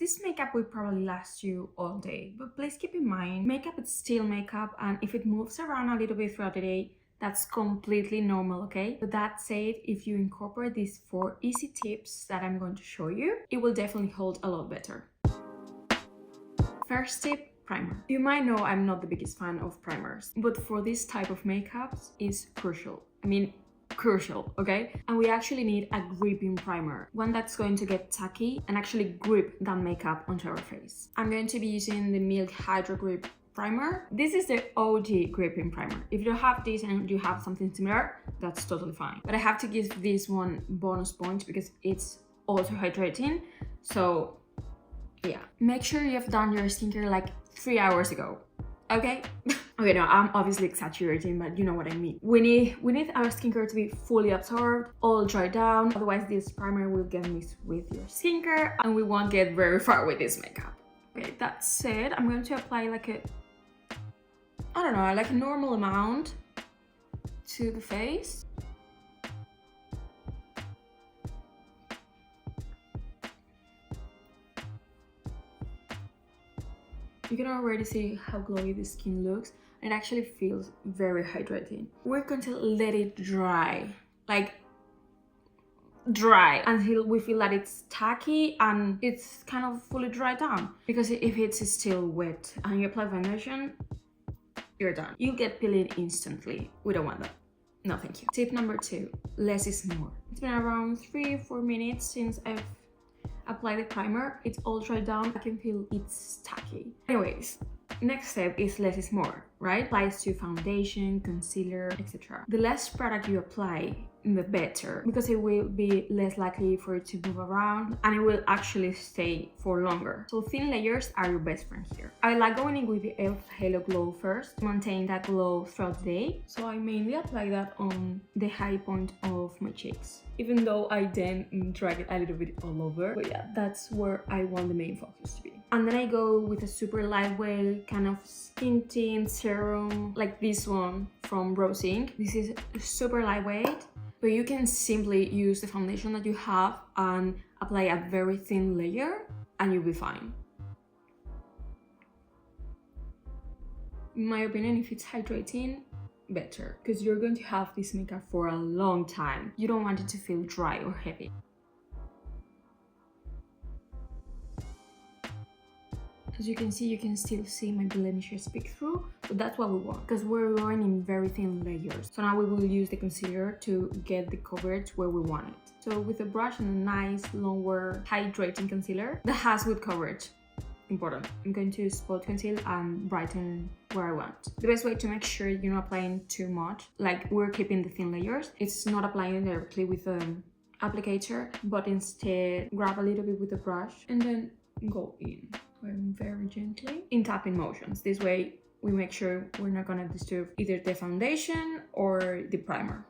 this makeup will probably last you all day, but please keep in mind, makeup is still makeup, and if it moves around a little bit throughout the day, that's completely normal, okay? But that said, if you incorporate these 4 easy tips that I'm going to show you, it will definitely hold a lot better. First tip, primer. You might know I'm not the biggest fan of primers, but for this type of makeups, it's crucial. I mean, crucial, okay? And we actually need a gripping primer, one that's going to get tacky and actually grip that makeup onto our face. I'm going to be using the Milk Hydro Grip primer. This is the OG gripping primer. If you don't have this and you have something similar, that's totally fine. But I have to give this one bonus points because it's also hydrating. So yeah, make sure you have done your skincare like 3 hours ago, okay? Okay, no, I'm obviously exaggerating, but you know what I mean. We need our skincare to be fully absorbed, all dried down, otherwise this primer will get mixed with your skincare and we won't get very far with this makeup. Okay, that said, I'm going to apply like a, I don't know, like a normal amount to the face. You can already see how glowy the skin looks. It actually feels very hydrating. We're going to let it dry, like dry, until we feel that it's tacky and it's kind of fully dried down. Because if it's still wet and you apply foundation, you're done. You'll get peeling instantly. We don't want that. No, thank you. Tip number 2, less is more. It's been around 3-4 minutes since I've applied the primer. It's all dried down. I can feel it's tacky. Anyways, next step is less is more, right? Applies to foundation, concealer, etc. The less product you apply, the better, because it will be less likely for it to move around and it will actually stay for longer. So thin layers are your best friend here. I like going in with the e.l.f. Halo Glow first to maintain that glow throughout the day. So I mainly apply that on the high point of my cheeks, even though I then drag it a little bit all over. But yeah, that's where I want the main focus to be. And then I go with a super lightweight kind of skin tint serum like this one from Rose Inc. This is super lightweight, but you can simply use the foundation that you have and apply a very thin layer and you'll be fine. In my opinion, if it's hydrating, better, because you're going to have this makeup for a long time. You don't want it to feel dry or heavy. As you can see, you can still see my blemishes peek through, but that's what we want because we're going in very thin layers. So now we will use the concealer to get the coverage where we want it. So with a brush and a nice long wear hydrating concealer that has good coverage. Important. I'm going to spot conceal and brighten where I want. The best way to make sure you're not applying too much, like we're keeping the thin layers, it's not applying directly with an applicator, but instead grab a little bit with the brush and then go in. Going very gently in tapping motions. This way we make sure we're not gonna disturb either the foundation or the primer.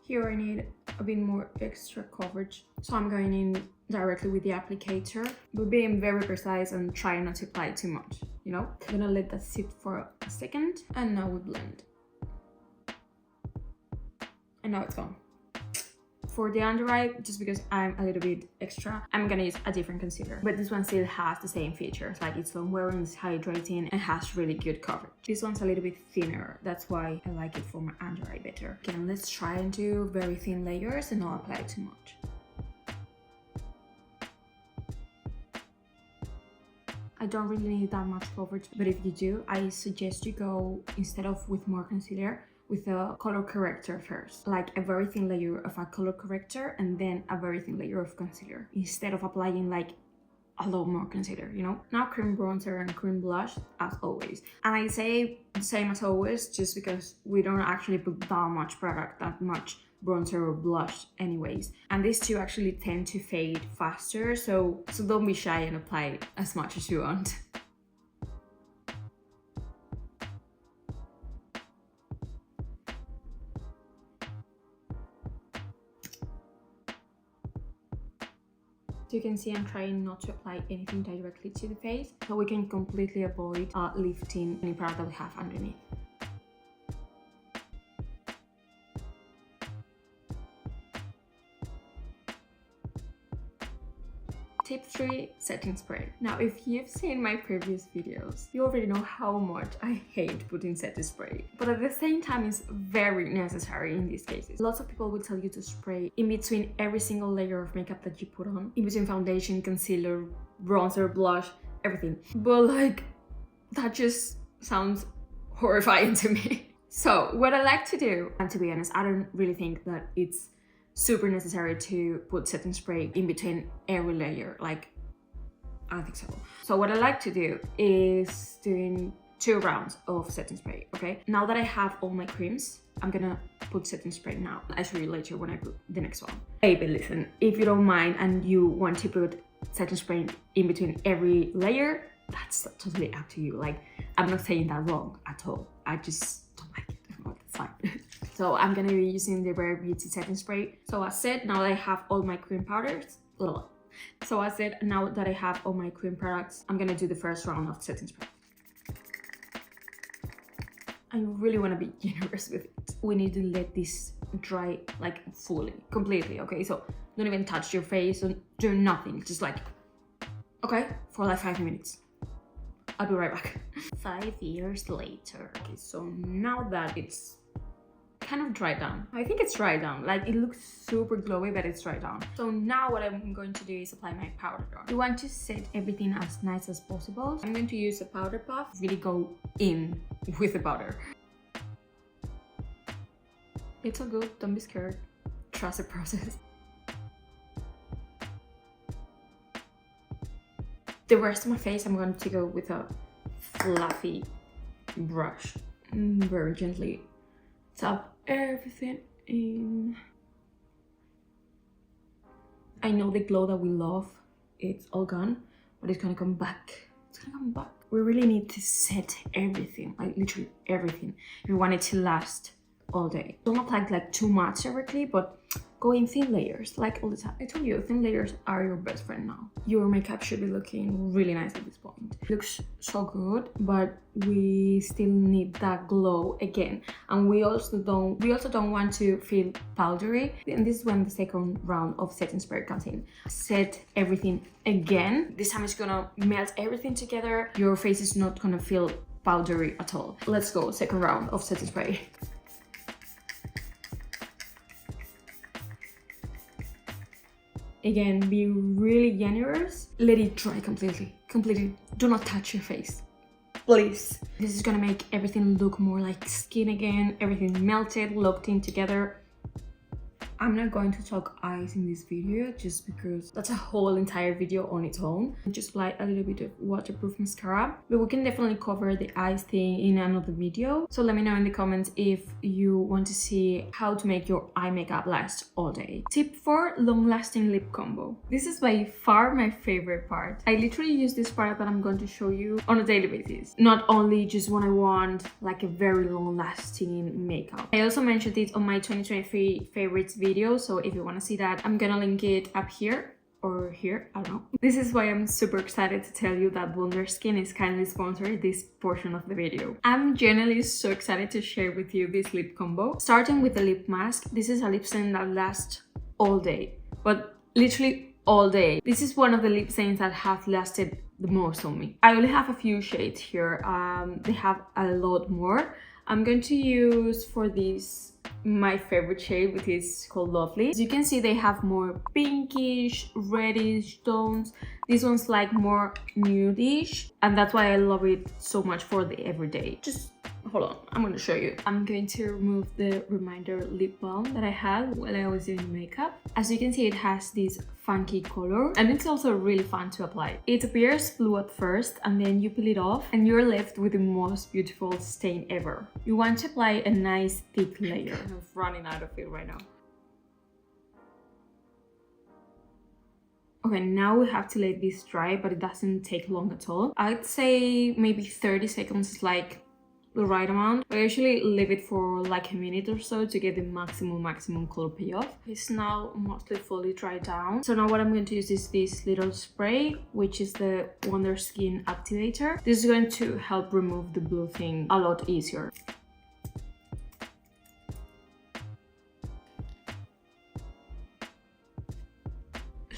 Here I need a bit more extra coverage, so I'm going in directly with the applicator, but being very precise and trying not to apply too much, you know? I'm gonna let that sit for a second, and now we blend. And now it's gone. For the under eye, just because I'm a little bit extra, I'm gonna use a different concealer. But this one still has the same features, like it's long wearing, it's hydrating, and has really good coverage. This one's a little bit thinner, that's why I like it for my under eye better. Again, let's try and do very thin layers and not apply too much. I don't really need that much coverage, but if you do, I suggest you go, instead of with more concealer, with a color corrector first, like a very thin layer of a color corrector and then a very thin layer of concealer, instead of applying like a lot more concealer, you know? Now cream bronzer and cream blush as always. And I say the same as always just because we don't actually put that much product, that much bronzer or blush anyways. And these two actually tend to fade faster, so don't be shy and apply as much as you want. You can see I'm trying not to apply anything directly to the face, so we can completely avoid lifting any product that we have underneath. Tip 3, setting spray. Now, if you've seen my previous videos, you already know how much I hate putting setting spray. But at the same time, it's very necessary in these cases. Lots of people will tell you to spray in between every single layer of makeup that you put on. In between foundation, concealer, bronzer, blush, everything. But like, that just sounds horrifying to me. So what I like to do, and to be honest, I don't really think that it's super necessary to put setting spray in between every layer. Like, I don't think so. So what I like to do is doing 2 rounds of setting spray, okay? Now that I have all my creams, I'm gonna put setting spray now. I'll show you later when I put the next one. Baby, listen, if you don't mind and you want to put setting spray in between every layer, that's totally up to you. Like, I'm not saying that wrong at all. I just don't like it. But it's fine. So I'm gonna be using the Rare Beauty setting spray. So as said, now that I have all my cream powders, so as said, now that I have all my cream products, I'm gonna do the first round of setting spray. I really want to be generous with it. We need to let this dry like fully, completely, okay? So don't even touch your face, don't do nothing, just like, okay, for like 5 minutes. I'll be right back. 5 years later. Okay, so now that it's kind of dried down, I think it's dried down, like it looks super glowy, but it's dried down. So now what I'm going to do is apply my powder on. You want to set everything as nice as possible. I'm going to use a powder puff, really go in with the powder. It's all good, don't be scared, trust the process. The rest of my face, I'm going to go with a fluffy brush, very gently tap everything in. I know the glow that we love, it's all gone, but it's gonna come back. It's gonna come back. We really need to set everything, like literally everything, if we want it to last all day. Don't apply like too much directly, but go in thin layers, like all the time. I told you, thin layers are your best friend now. Your makeup should be looking really nice at this point. It looks so good, but we still need that glow again. And we also don't want to feel powdery. And this is when the second round of setting spray comes in. Set everything again. This time it's gonna melt everything together. Your face is not gonna feel powdery at all. Let's go, second round of setting spray. Again, be really generous. Let it dry completely. Completely. Do not touch your face, please. This is gonna make everything look more like skin again. Everything melted, locked in together. I'm not going to talk eyes in this video just because that's a whole entire video on its own. Just apply a little bit of waterproof mascara, but we can definitely cover the eyes thing in another video. So let me know in the comments if you want to see how to make your eye makeup last all day. Tip 4, long-lasting lip combo. This is by far my favorite part. I literally use this part that I'm going to show you on a daily basis. Not only just when I want like a very long-lasting makeup. I also mentioned it on my 2023 favorites video, so if you want to see that, I'm gonna link it up here or here, I don't know. This is why I'm super excited to tell you that Wonderskin is kindly sponsored this portion of the video. I'm genuinely so excited to share with you this lip combo. Starting with the lip mask, this is a lip stain that lasts all day, but literally all day. This is one of the lip stains that have lasted the most on me. I only have a few shades here, they have a lot more. I'm going to use for this my favorite shade, which is called Lovely. As you can see, they have more pinkish, reddish tones. This one's like more nudish, and that's why I love it so much for the everyday. Just hold on, I'm going to show you. I'm going to remove the reminder lip balm that I had while I was doing makeup. As you can see, it has this funky color, and it's also really fun to apply. It appears blue at first, and then you peel it off and you're left with the most beautiful stain ever. You want to apply a nice thick layer. I'm running out of it right now. Okay, now we have to let this dry, but it doesn't take long at all. I'd say maybe 30 seconds is like the right amount. I usually leave it for like a minute or so to get the maximum color payoff. It's now mostly fully dried down. So now what I'm going to use is this little spray, which is the Wonderskin Activator. This is going to help remove the blue thing a lot easier.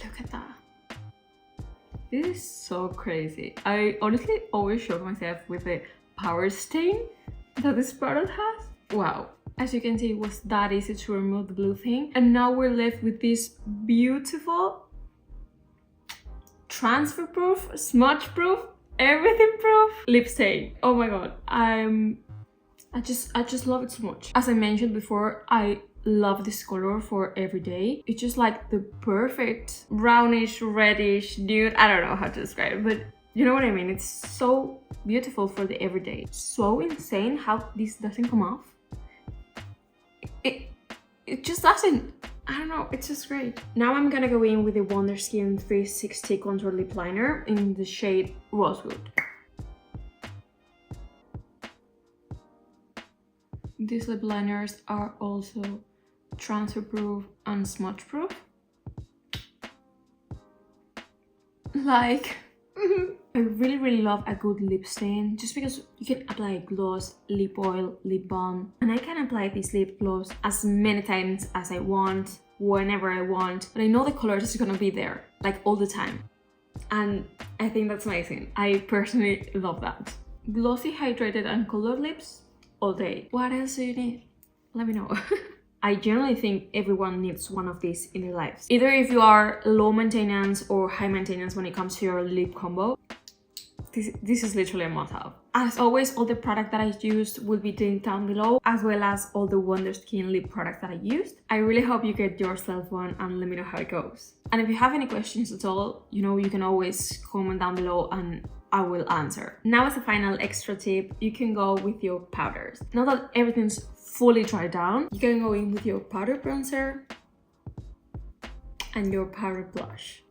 Look at that. This is so crazy. I honestly always shock myself with the power stain that this product has. Wow. As you can see, it was that easy to remove the blue thing. And now we're left with this beautiful transfer proof, smudge proof, everything proof lip stain. Oh my god. I just love it so much. As I mentioned before, I love this color for every day. It's just like the perfect brownish, reddish nude. I don't know how to describe it, but you know what I mean. It's so beautiful for the everyday. So insane how this doesn't come off. It just doesn't. I don't know, it's just great. Now I'm gonna go in with the Wonderskin 360 Contour Lip Liner in the shade Rosewood. These lip liners are also transfer proof and smudge proof. Like, I really love a good lip stain just because you can apply gloss, lip oil, lip balm, and I can apply this lip gloss as many times as I want, whenever I want, but I know the color is gonna be there like all the time, and I think that's amazing. I personally love that. Glossy, hydrated and colored lips all day. What else do you need? Let me know. I generally think everyone needs one of these in their lives. Either if you are low maintenance or high maintenance when it comes to your lip combo, this is literally a must-have. As always, all the product that I used will be linked down below, as well as all the Wonderskin lip products that I used. I really hope you get yourself one and let me know how it goes. And if you have any questions at all, you know, you can always comment down below and I will answer. Now, as a final extra tip, you can go with your powders. Now that everything's fully dried down, you can go in with your powder bronzer and your powder blush.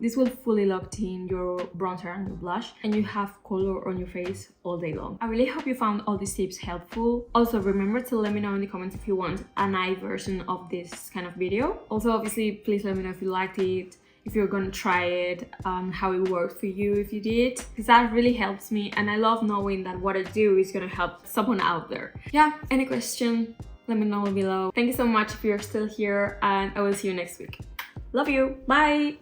This will fully lock in your bronzer and your blush, and you have color on your face all day long. I really hope you found all these tips helpful. Also, remember to let me know in the comments if you want an eye version of this kind of video. Also, obviously, please let me know if you liked it, if you're gonna try it, how it worked for you if you did, because that really helps me, and I love knowing that what I do is gonna help someone out there. Yeah, any question, let me know below. Thank you so much if you're still here, and I will see you next week. Love you, bye!